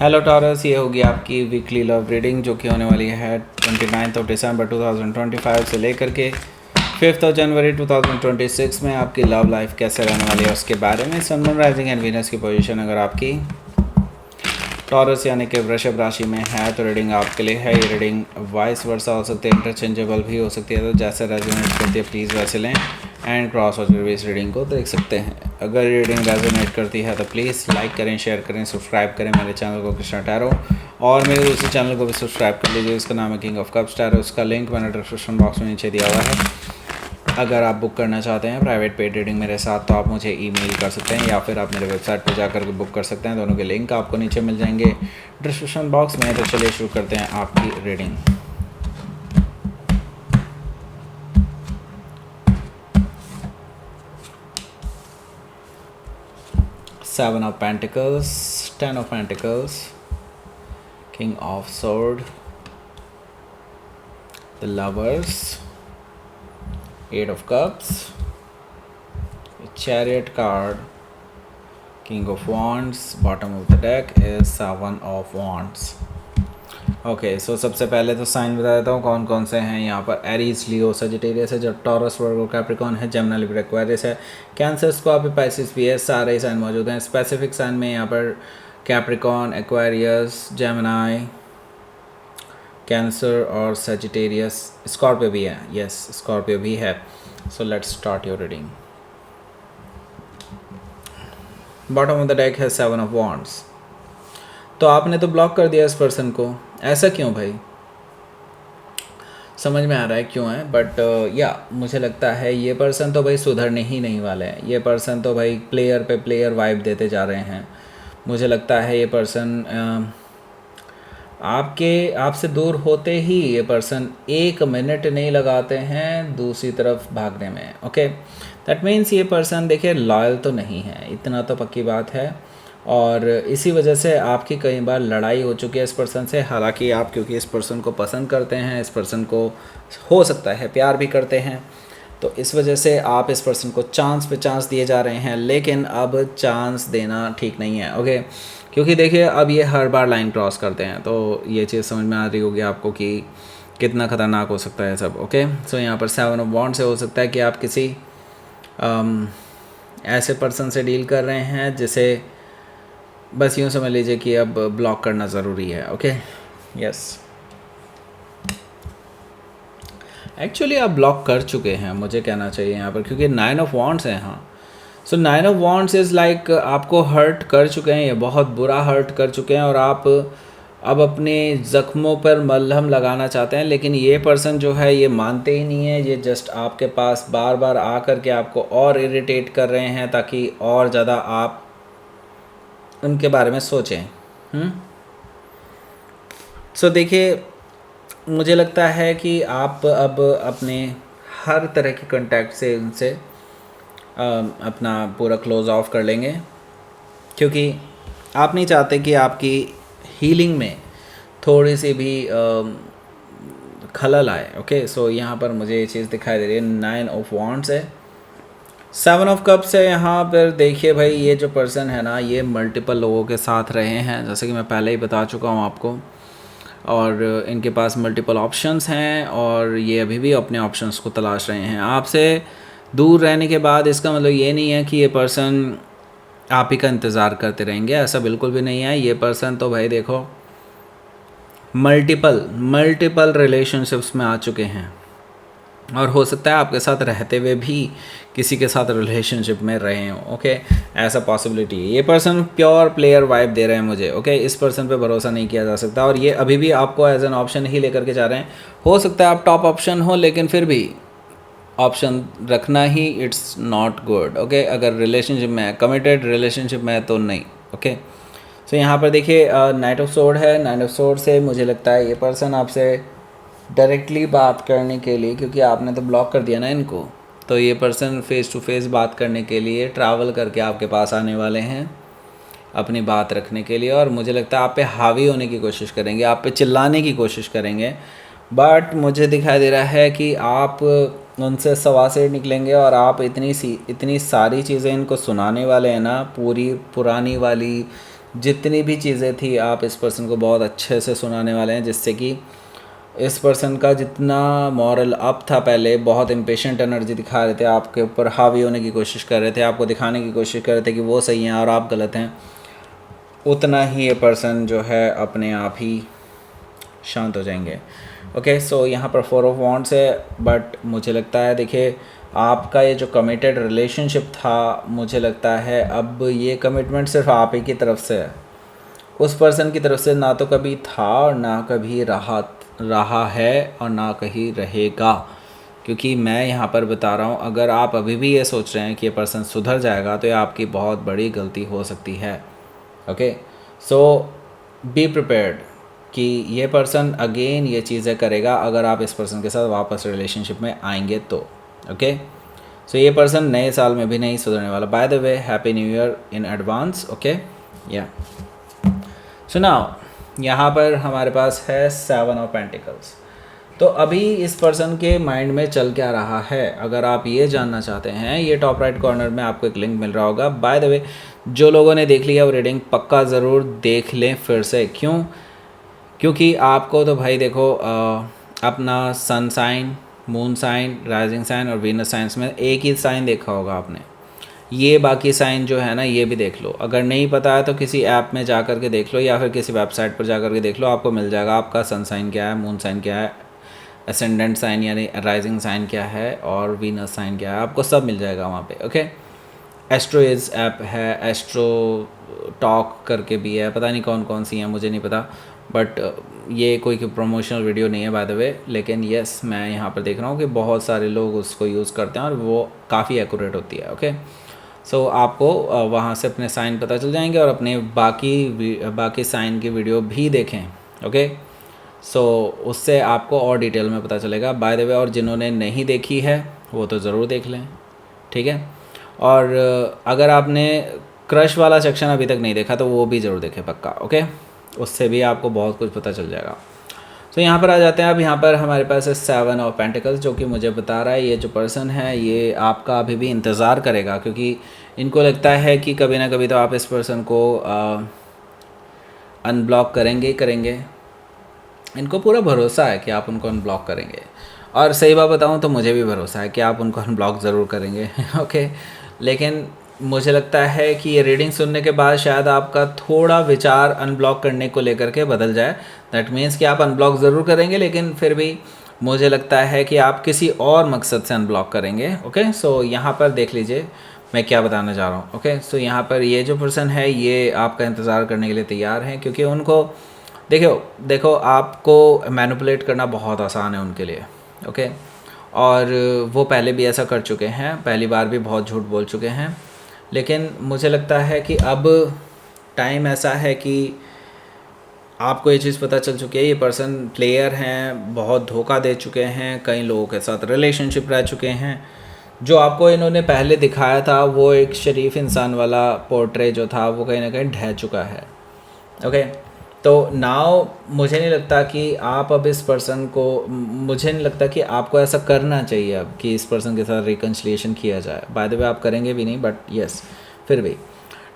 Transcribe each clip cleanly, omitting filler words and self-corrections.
Hello taurus, ये होगी आपकी वीकली लव रीडिंग जो कि होने वाली है 29 दिसंबर 2025 से लेकर के 5 जनवरी 2026 में। आपकी लव लाइफ कैसे रहने वाली है उसके बारे में। सन, मून, राइजिंग एंड वीनस की पोजीशन अगर आपकी टॉरस यानी कि वृषभ राशि में है तो रीडिंग आपके लिए है। ये रीडिंग वाइस वर्सा हो सकती है, इंटरचेंजेबल भी हो सकती है, तो जैसे रेजोनेट करती है प्लीज़ वैसे लें एंड क्रॉस वॉच करके इस रीडिंग को देख सकते हैं। अगर रीडिंग रेजोनेट करती है तो प्लीज़ लाइक करें, शेयर करें, सब्सक्राइब करें मेरे चैनल को कृष्णा टैरो, और मेरे दूसरे चैनल को भी सब्सक्राइब कर लीजिए, इसका नाम है किंग ऑफ कप्स टैरो। उसका लिंक मैंने डिस्क्रिप्शन बॉक्स में नीचे दिया हुआ है। अगर आप बुक करना चाहते हैं प्राइवेट पेड रीडिंग मेरे साथ तो आप मुझे ईमेल कर सकते हैं या फिर आप मेरे वेबसाइट पर जाकर बुक कर सकते हैं। दोनों के लिंक आपको नीचे मिल जाएंगे डिस्क्रिप्शन बॉक्स में। तो चलिए शुरू करते हैं आपकी reading. Seven of Pentacles, Ten of Pentacles, King of Sword, the Lovers, Eight of Cups, a Chariot card, King of Wands, bottom of the deck is Seven of Wands. Okay so सबसे पहले तो sign बता देता हूँ कौन कौन से हैं यहाँ पर। एरीज, लियो, सजिटेरियस है, जब टॉरस, वर्गो, कैप्रिकॉर्न है, जेमिनी, लिब्रा, एक्वेरियस है, कैंसर, स्कॉर्पियो, पाइसिस भी है। सारे साइन मौजूद हैं। स्पेसिफिक साइन में यहाँ पर कैप्रिकॉर्न, एक्वेरियस, जेमिनी, कैंसर और सजिटेरियस, स्कॉर्पियो भी है। यस, स्कॉर्पियो भी है। So let's start your reading. Bottom of the deck है सेवन ऑफ वॉन्ड्स। तो आपने तो ब्लॉक कर दिया इस पर्सन को, ऐसा क्यों भाई? समझ में आ रहा है क्यों है, बट या मुझे लगता है ये पर्सन तो भाई सुधरने ही नहीं वाले हैं। ये पर्सन तो भाई प्लेयर पे प्लेयर वाइब देते जा रहे हैं। मुझे लगता है ये पर्सन आपसे दूर होते ही ये पर्सन 1 मिनट नहीं लगाते हैं दूसरी तरफ भागने में। ओके, दैट मीन्स ये पर्सन देखिए लॉयल तो नहीं है, इतना तो पक्की बात है। और इसी वजह से आपकी कई बार लड़ाई हो चुकी है इस पर्सन से। हालांकि आप क्योंकि इस पर्सन को पसंद करते हैं, इस पर्सन को हो सकता है प्यार भी करते हैं, तो इस वजह से आप इस पर्सन को चांस पे चांस दिए जा रहे हैं। लेकिन अब चांस देना ठीक नहीं है। ओके, क्योंकि देखिए अब ये हर बार लाइन क्रॉस करते हैं, तो ये चीज़ समझ में आ रही होगी आपको कि कितना ख़तरनाक हो सकता है सब। ओके, सो यहाँ पर सेवन ऑफ वॉन्ड से हो सकता है कि आप किसी ऐसे पर्सन से डील कर रहे हैं जिसे बस यूँ समझ लीजिए कि अब ब्लॉक करना ज़रूरी है। ओके, यस, एक्चुअली आप ब्लॉक कर चुके हैं मुझे कहना चाहिए यहाँ पर, क्योंकि 9 ऑफ वॉन्ड्स है। हाँ, सो 9 ऑफ वॉन्ड्स इज़ लाइक आपको हर्ट कर चुके हैं, ये बहुत बुरा हर्ट कर चुके हैं और आप अब अपने ज़ख्मों पर मलहम लगाना चाहते हैं। लेकिन ये पर्सन जो है ये मानते ही नहीं है। ये जस्ट आपके पास बार बार आ कर के आपको और इरिटेट कर रहे हैं ताकि और ज़्यादा आप उनके बारे में सोचें। सो देखिए, मुझे लगता है कि आप अब अपने हर तरह के कॉन्टैक्ट से उनसे अपना पूरा क्लोज़ ऑफ कर लेंगे, क्योंकि आप नहीं चाहते कि आपकी हीलिंग में थोड़ी सी भी खलल आए। ओके, सो यहाँ पर मुझे ये चीज़ दिखाई दे रही है। 9 ऑफ वॉन्ड्स है, 7 ऑफ कप्स है। यहाँ पर देखिए भाई, ये जो पर्सन है ना, ये मल्टीपल लोगों के साथ रहे हैं, जैसे कि मैं पहले ही बता चुका हूँ आपको, और इनके पास मल्टीपल ऑप्शंस हैं और ये अभी भी अपने ऑप्शंस को तलाश रहे हैं। आपसे दूर रहने के बाद इसका मतलब ये नहीं है कि ये पर्सन आप ही का इंतज़ार करते रहेंगे, ऐसा बिल्कुल भी नहीं है। ये पर्सन तो भाई देखो मल्टीपल रिलेशनशिप्स में आ चुके हैं और हो सकता है आपके साथ रहते हुए भी किसी के साथ रिलेशनशिप में रहे हों। ओके, ऐसा पॉसिबिलिटी है। ये पर्सन प्योर प्लेयर वाइब दे रहे हैं मुझे। ओके, इस पर्सन पे भरोसा नहीं किया जा सकता और ये अभी भी आपको एज एन ऑप्शन ही लेकर के जा रहे हैं। हो सकता है आप टॉप ऑप्शन हो, लेकिन फिर भी ऑप्शन रखना ही इट्स नॉट गुड। ओके, अगर रिलेशनशिप में है, कमिटेड रिलेशनशिप में है तो नहीं। ओके, सो यहाँ पर देखिए नाइट ऑफ सोर्ड है। नाइट ऑफ सोर्ड से मुझे लगता है ये पर्सन आपसे डायरेक्टली बात करने के लिए, क्योंकि आपने तो ब्लॉक कर दिया ना इनको, तो ये पर्सन फेस टू फेस बात करने के लिए ट्रैवल करके आपके पास आने वाले हैं अपनी बात रखने के लिए। और मुझे लगता है आप पे हावी होने की कोशिश करेंगे, आप पे चिल्लाने की कोशिश करेंगे, बट मुझे दिखाई दे रहा है कि आप उनसे सवा से निकलेंगे और आप इतनी सारी चीज़ें इनको सुनाने वाले हैं ना, पूरी पुरानी वाली जितनी भी चीज़ें थी आप इस पर्सन को बहुत अच्छे से सुनाने वाले हैं, जिससे कि इस पर्सन का जितना मॉरल अप था, पहले बहुत इम्पेशेंट एनर्जी दिखा रहे थे, आपके ऊपर हावी होने की कोशिश कर रहे थे, आपको दिखाने की कोशिश कर रहे थे कि वो सही हैं और आप गलत हैं, उतना ही ये पर्सन जो है अपने आप ही शांत हो जाएंगे। ओके, सो यहाँ पर 4 ऑफ वॉन्ड्स है, बट मुझे लगता है देखिए आपका ये जो कमिटेड रिलेशनशिप था, मुझे लगता है अब ये कमिटमेंट सिर्फ आप ही की तरफ से है, उस पर्सन की तरफ से ना तो कभी था और ना कभी रहा है और ना कहीं रहेगा। क्योंकि मैं यहाँ पर बता रहा हूँ, अगर आप अभी भी ये सोच रहे हैं कि ये पर्सन सुधर जाएगा तो ये आपकी बहुत बड़ी गलती हो सकती है। ओके, सो बी प्रिपेयर्ड कि ये पर्सन अगेन ये चीज़ें करेगा अगर आप इस पर्सन के साथ वापस रिलेशनशिप में आएंगे तो। ओके, सो ये पर्सन नए साल में भी नहीं सुधरने वाला। Bye the way, happy new year in advance. Okay, या सुनाओ, यहाँ पर हमारे पास है 7 ऑफ पेंटिकल्स। तो अभी इस पर्सन के माइंड में चल क्या रहा है, अगर आप ये जानना चाहते हैं, ये टॉप राइट कॉर्नर में आपको एक लिंक मिल रहा होगा। बाय द वे, जो लोगों ने देख लिया वो रीडिंग पक्का ज़रूर देख लें फिर से। क्यों? क्योंकि आपको तो भाई देखो अपना sun sign, moon sign, rising sign और वीनस साइंस में एक ही साइन देखा होगा आपने। ये बाकी साइन जो है ना, ये भी देख लो। अगर नहीं पता है तो किसी ऐप में जा कर के देख लो या फिर किसी वेबसाइट पर जा कर के देख लो, आपको मिल जाएगा आपका सन साइन क्या है, मून साइन क्या है, असेंडेंट साइन यानी राइजिंग साइन क्या है और वीनस साइन क्या है, आपको सब मिल जाएगा वहाँ पे। ओके, एस्ट्रोइज ऐप है, एस्ट्रो टॉक करके भी है, पता नहीं कौन कौन सी हैं, मुझे नहीं पता, बट ये कोई प्रमोशनल वीडियो नहीं है बाय द वे। लेकिन यस, मैं यहाँ पर देख रहा हूँ कि बहुत सारे लोग उसको यूज़ करते हैं और वो काफ़ी एक्यूरेट होती है। ओके, सो आपको वहाँ से अपने साइन पता चल जाएंगे और अपने बाकी साइन की वीडियो भी देखें। ओके, सो उससे आपको और डिटेल में पता चलेगा बाय द वे। और जिन्होंने नहीं देखी है वो तो ज़रूर देख लें, ठीक है। और अगर आपने क्रश वाला सेक्शन अभी तक नहीं देखा तो वो भी ज़रूर देखें पक्का। ओके, उससे भी आपको बहुत कुछ पता चल जाएगा। तो यहाँ पर आ जाते हैं। अब यहाँ पर हमारे पास है 7 ऑफ पेंटिकल्स, जो कि मुझे बता रहा है ये जो पर्सन है ये आपका अभी भी इंतज़ार करेगा, क्योंकि इनको लगता है कि कभी ना कभी तो आप इस पर्सन को अनब्लॉक करेंगे ही करेंगे। इनको पूरा भरोसा है कि आप उनको अनब्लॉक करेंगे, और सही बात बताऊँ तो मुझे भी भरोसा है कि आप उनको अनब्लॉक ज़रूर करेंगे। ओके, लेकिन मुझे लगता है कि ये रीडिंग सुनने के बाद शायद आपका थोड़ा विचार अनब्लॉक करने को लेकर के बदल जाए। दैट मीन्स कि आप अनब्लॉक ज़रूर करेंगे, लेकिन फिर भी मुझे लगता है कि आप किसी और मकसद से अनब्लॉक करेंगे। ओके, सो यहाँ पर देख लीजिए मैं क्या बताना चाह रहा हूँ। ओके, सो यहाँ पर ये जो पर्सन है ये आपका इंतज़ार करने के लिए तैयार हैं, क्योंकि उनको देखो आपको मैनिपुलेट करना बहुत आसान है उनके लिए। ओके, और वो पहले भी ऐसा कर चुके हैं, पहली बार भी बहुत झूठ बोल चुके हैं, लेकिन मुझे लगता है कि अब टाइम ऐसा है कि आपको ये चीज़ पता चल चुकी है ये पर्सन प्लेयर हैं, बहुत धोखा दे चुके हैं, कई लोगों के साथ रिलेशनशिप रह चुके हैं। जो आपको इन्होंने पहले दिखाया था वो एक शरीफ इंसान वाला पोर्ट्रे जो था वो कहीं ना कहीं ढह चुका है। ओके, तो नाउ मुझे नहीं लगता कि आप अब इस पर्सन को, मुझे नहीं लगता कि आपको ऐसा करना चाहिए अब कि इस पर्सन के साथ रिकन्सिलिएशन किया जाए। बाय द वे आप करेंगे भी नहीं, बट यस फिर भी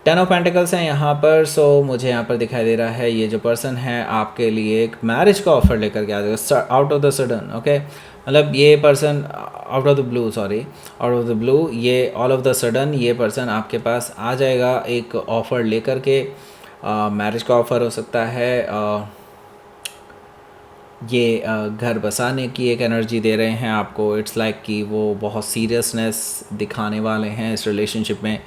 10 ऑफ पेंटिकल्स हैं यहाँ पर। सो मुझे यहाँ पर दिखाई दे रहा है ये जो पर्सन है आपके लिए एक मैरिज का ऑफर लेकर के आ जाएगा out of the sudden. Okay, मतलब ये person out of the blue, out of the blue, ये ऑल ऑफ द सडन ये पर्सन आपके पास आ जाएगा एक ऑफ़र लेकर के। मैरिज का ऑफ़र हो सकता है, ये घर बसाने की एक एनर्जी दे रहे हैं आपको। इट्स लाइक कि वो बहुत सीरियसनेस दिखाने वाले हैं इस रिलेशनशिप में,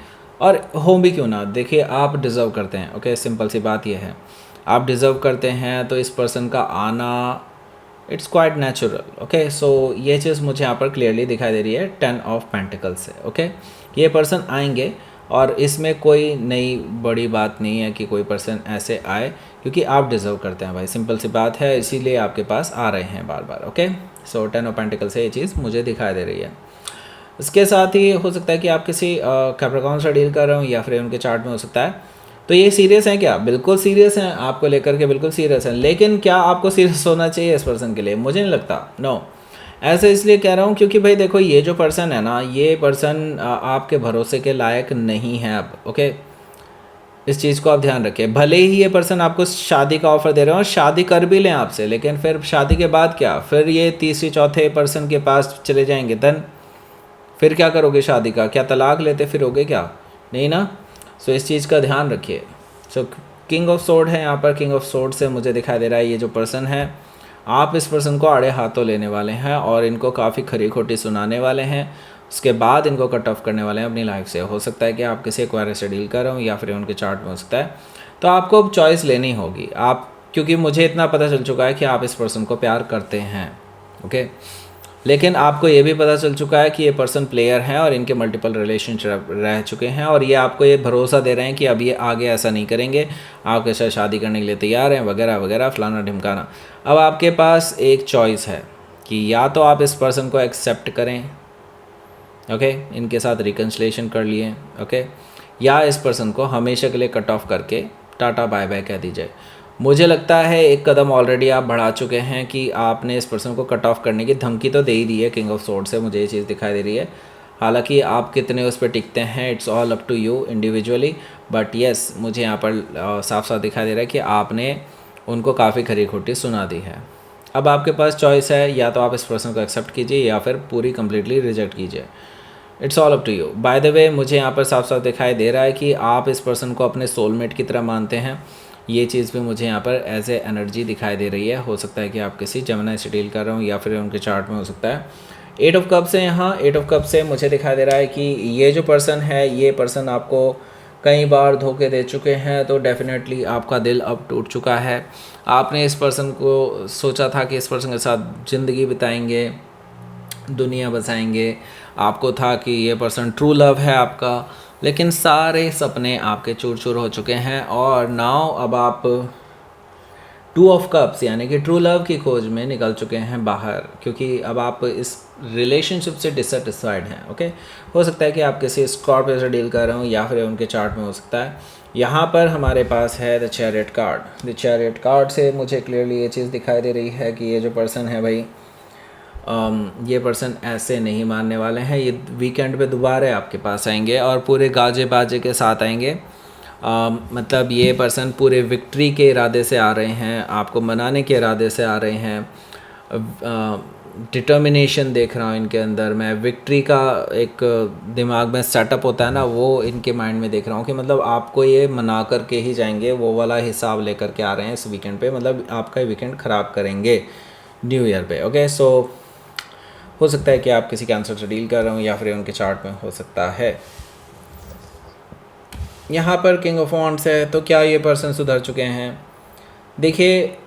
और हो भी क्यों ना, देखिए आप डिज़र्व करते हैं। ओके, सिंपल सी बात ये है, आप डिज़र्व करते हैं तो इस पर्सन का आना इट्स क्वाइट नेचुरल। ओके, सो ये चीज़ मुझे यहाँ पर क्लियरली दिखाई दे रही है 10 ऑफ पेंटिकल्स से। ओके, ये पर्सन आएंगे और इसमें कोई नई बड़ी बात नहीं है कि कोई पर्सन ऐसे आए, क्योंकि आप डिज़र्व करते हैं भाई, सिंपल सी बात है, इसीलिए आपके पास आ रहे हैं बार बार। ओके, सो 10 ऑफ पेंटिकल से ये चीज़ मुझे दिखाई दे रही है। इसके साथ ही हो सकता है कि आप किसी कैप्रिकॉर्न से डील कर रहे हो या फिर उनके चार्ट में हो सकता है। तो ये सीरियस हैं क्या? बिल्कुल सीरियस हैं, आपको लेकर के बिल्कुल सीरियस हैं, लेकिन क्या आपको सीरियस होना चाहिए इस पर्सन के लिए? मुझे नहीं लगता। नो, ऐसे इसलिए कह रहा हूँ क्योंकि भाई देखो ये जो पर्सन है ना, ये पर्सन आपके भरोसे के लायक नहीं है अब। ओके, इस चीज़ को आप ध्यान रखें। भले ही ये पर्सन आपको शादी का ऑफ़र दे रहे हो और शादी कर भी लें आपसे, लेकिन फिर शादी के बाद क्या, फिर ये तीसरी चौथे पर्सन के पास चले जाएंगे, देन फिर क्या करोगे शादी का, क्या तलाक लेते फिरोगे क्या, नहीं ना। सो इस चीज़ का ध्यान रखिए। सो किंग ऑफ सोर्ड है यहाँ पर, किंग ऑफ सोर्ड से मुझे दिखाई दे रहा है ये जो पर्सन है, आप इस पर्सन को आड़े हाथों लेने वाले हैं और इनको काफ़ी खरी खोटी सुनाने वाले हैं, उसके बाद इनको कट ऑफ करने वाले हैं अपनी लाइफ से। हो सकता है कि आप किसी एक्वायरर से डील कर रहे हो या फिर उनके चार्ट में हो सकता है, तो आपको अब चॉइस लेनी होगी आप, क्योंकि मुझे इतना पता चल चुका है कि आप इस पर्सन को प्यार करते हैं, ओके। लेकिन आपको ये भी पता चल चुका है कि ये पर्सन प्लेयर हैं और इनके मल्टीपल रिलेशनशिप रह चुके हैं और ये आपको ये भरोसा दे रहे हैं कि अब ये आगे ऐसा नहीं करेंगे, आपके साथ शादी करने के लिए तैयार हैं वगैरह वगैरह फलाना ढिमकाना। अब आपके पास एक चॉइस है कि या तो आप इस पर्सन को एक्सेप्ट करें, ओके, इनके साथ रिकन्सिलेशन कर लिए, ओके, या इस पर्सन को हमेशा के लिए कट ऑफ करके टाटा बाय बाय कह दीजिए। मुझे लगता है एक कदम ऑलरेडी आप बढ़ा चुके हैं कि आपने इस पर्सन को कट ऑफ करने की धमकी तो दे ही दी है किंग ऑफ सोर्ड से, मुझे ये चीज़ दिखाई दे रही है। हालांकि आप कितने उस पर टिकते हैं it's all up to you individually, but yes मुझे यहाँ पर साफ साफ दिखाई दे रहा है कि आपने उनको काफ़ी खरी खोटी सुना दी है। अब आपके पास चॉइस है, या तो आप इस पर्सन को एक्सेप्ट कीजिए या फिर पूरी कम्प्लीटली रिजेक्ट कीजिए, it's all up to you. By the way मुझे यहाँ पर साफ साफ दिखाई दे रहा है कि आप इस पर्सन को अपने सोलमेट की तरह मानते हैं, ये चीज़ भी मुझे यहाँ पर एज ए एनर्जी दिखाई दे रही है। हो सकता है कि आप किसी जेमिनी से डील कर रहे हो या फिर उनके चार्ट में हो सकता है। एट ऑफ कप से यहाँ, एट ऑफ कप से मुझे दिखाई दे रहा है कि ये जो पर्सन है, ये पर्सन आपको कई बार धोखे दे चुके हैं, तो डेफिनेटली आपका दिल अब टूट चुका है। आपने इस पर्सन को सोचा था कि इस पर्सन के साथ ज़िंदगी बिताएंगे, दुनिया बसाएंगे, आपको था कि ये पर्सन ट्रू लव है आपका, लेकिन सारे सपने आपके चूर चूर हो चुके हैं और नाउ अब आप टू ऑफ कप्स यानी कि ट्रू लव की खोज में निकल चुके हैं बाहर, क्योंकि अब आप इस रिलेशनशिप से डिससेटिस्फाइड हैं, ओके। हो सकता है कि आप किसी स्कॉर्पियो से डील कर रहे हो या फिर उनके चार्ट में हो सकता है। यहाँ पर हमारे पास है the chariot card. The chariot card से मुझे क्लियरली ये चीज़ दिखाई दे रही है कि ये जो पर्सन है भाई, ये पर्सन ऐसे नहीं मानने वाले हैं, ये वीकेंड पे दोबारा आपके पास आएंगे और पूरे गाजे बाजे के साथ आएंगे। मतलब ये पर्सन पूरे विक्ट्री के इरादे से आ रहे हैं, आपको मनाने के इरादे से आ रहे हैं। डिटर्मिनेशन देख रहा हूँ इनके अंदर मैं, विक्ट्री का एक दिमाग में सेटअप होता है ना, वो इनके माइंड में देख रहा हूँ कि मतलब आपको ये मना करके ही जाएंगे, वो वाला हिसाब लेकर के आ रहे हैं इस वीकेंड पे, मतलब आपका वीकेंड ख़राब करेंगे न्यू ईयर पे, ओके। सो हो सकता है कि आप किसी कैंसर से डील कर रहे हो या फिर उनके चार्ट में हो सकता है। यहाँ पर किंग ऑफ वॉन्ड्स है, तो क्या ये पर्सन सुधर चुके हैं? देखिए,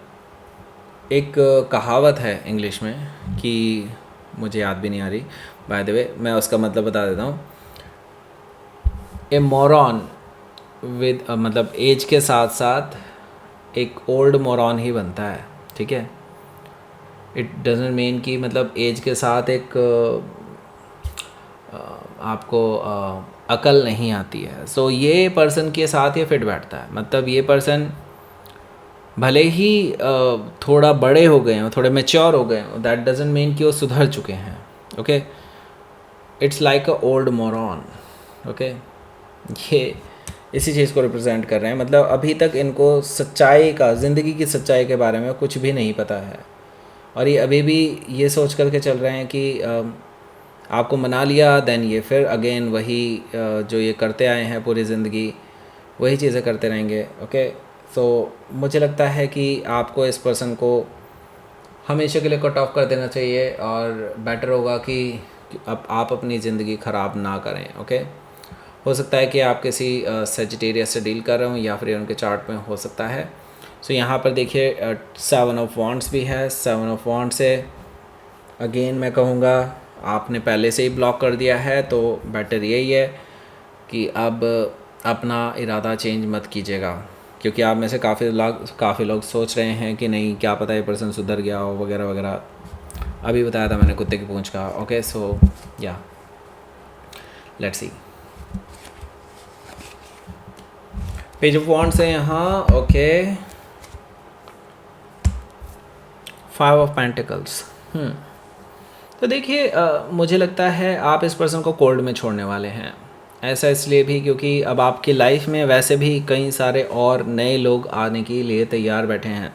एक कहावत है इंग्लिश में कि मुझे याद भी नहीं आ रही, बाय द वे मैं उसका मतलब बता देता हूँ। ए मोरॉन विद मतलब एज के साथ साथ एक ओल्ड मोरॉन ही बनता है, ठीक है। इट डजेंट मीन कि मतलब एज के साथ एक आपको अकल नहीं आती है। सो ये पर्सन के साथ ये फिट बैठता है, मतलब ये पर्सन भले ही थोड़ा बड़े हो गए हों, थोड़े मैच्योर हो गए हों, दैट डजेंट मीन कि वो सुधर चुके हैं, okay. It's like a old moron, okay. ये इसी चीज़ को रिप्रेजेंट कर रहे हैं, मतलब अभी तक इनको सच्चाई का, ज़िंदगी की सच्चाई के बारे में कुछ भी नहीं पता है और ये अभी भी ये सोच करके चल रहे हैं कि आपको मना लिया, देन ये फिर अगेन वही जो ये करते आए हैं पूरी ज़िंदगी, वही चीज़ें करते रहेंगे, ओके। सो मुझे लगता है कि आपको इस पर्सन को हमेशा के लिए कट ऑफ कर देना चाहिए और बेटर होगा कि अब आप अपनी ज़िंदगी ख़राब ना करें, ओके। हो सकता है कि आप किसी सेजिटेरियस से डील कर रहे हो या फिर उनके चार्ट में हो सकता है। सो यहाँ पर देखिए 7 ऑफ वॉन्ड्स भी है। 7 ऑफ वॉन्ड्स से अगेन मैं कहूँगा आपने पहले से ही ब्लॉक कर दिया है, तो बेटर यही है कि अब अपना इरादा चेंज मत कीजिएगा, क्योंकि आप में से काफ़ी लोग सोच रहे हैं कि नहीं क्या पता ये पर्सन सुधर गया हो वगैरह वगैरह। अभी बताया था मैंने कुत्ते की पूंछ का, ओके। सो या let's see. Page of wands है यहाँ, ओके। 5 of pentacles. तो देखिए मुझे लगता है आप इस पर्सन को कोल्ड में छोड़ने वाले हैं। ऐसा इसलिए भी क्योंकि अब आपकी लाइफ में वैसे भी कई सारे और नए लोग आने के लिए तैयार बैठे हैं।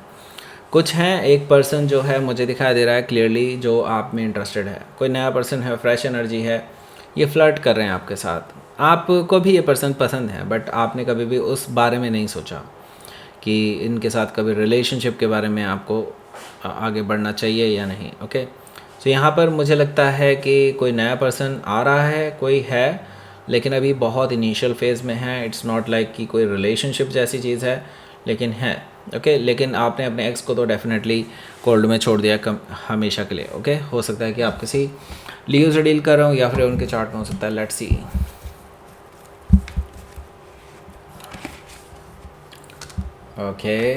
कुछ हैं, एक पर्सन जो है मुझे दिखाई दे रहा है क्लियरली जो आप में इंटरेस्टेड है, कोई नया पर्सन है, फ्रेश एनर्जी है, ये फ्लर्ट कर रहे हैं आपके साथ। आपको भी ये पर्सन पसंद है बट आपने कभी भी उस बारे में नहीं सोचा कि इनके साथ कभी रिलेशनशिप के बारे में आपको आगे बढ़ना चाहिए या नहीं। ओके, तो यहाँ पर मुझे लगता है कि कोई नया पर्सन आ रहा है, कोई है, लेकिन अभी बहुत इनिशियल फेज़ में है। इट्स नॉट लाइक कि कोई रिलेशनशिप जैसी चीज़ है, लेकिन है। ओके, लेकिन आपने अपने एक्स को तो डेफिनेटली कोल्ड में छोड़ दिया हमेशा के लिए। ओके, हो सकता है कि आप किसी लियो से डील कर रहे हो या फिर उनके चार्ट में हो सकता है। Let's see. ओके,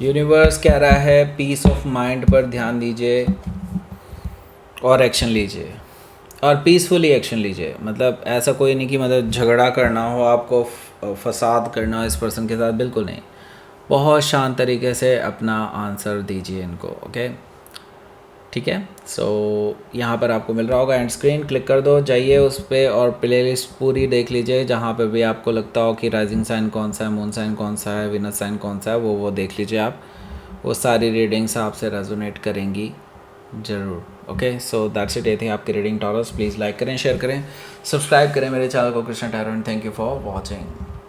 यूनिवर्स कह रहा है पीस ऑफ माइंड पर ध्यान दीजिए और एक्शन लीजिए, और पीसफुली एक्शन लीजिए। मतलब ऐसा कोई नहीं कि मतलब झगड़ा करना हो, आपको फसाद करना हो इस पर्सन के साथ, बिल्कुल नहीं। बहुत शांत तरीके से अपना आंसर दीजिए इनको। ओके, ठीक है। सो यहाँ पर आपको मिल रहा होगा एंड स्क्रीन, क्लिक कर दो, जाइए उस पर और प्लेलिस्ट पूरी देख लीजिए। जहाँ पर भी आपको लगता हो कि राइजिंग साइन कौन सा है, मून साइन कौन सा है, विनस साइन कौन सा है, वो देख लीजिए आप। वो सारी रीडिंग्स आपसे रेजोनेट करेंगी ज़रूर। Okay, so that's it. ये थी आपकी रीडिंग टॉरस। प्लीज़ लाइक करें, शेयर करें, सब्सक्राइब करें मेरे चैनल को Krishna tarot and thank you for watching.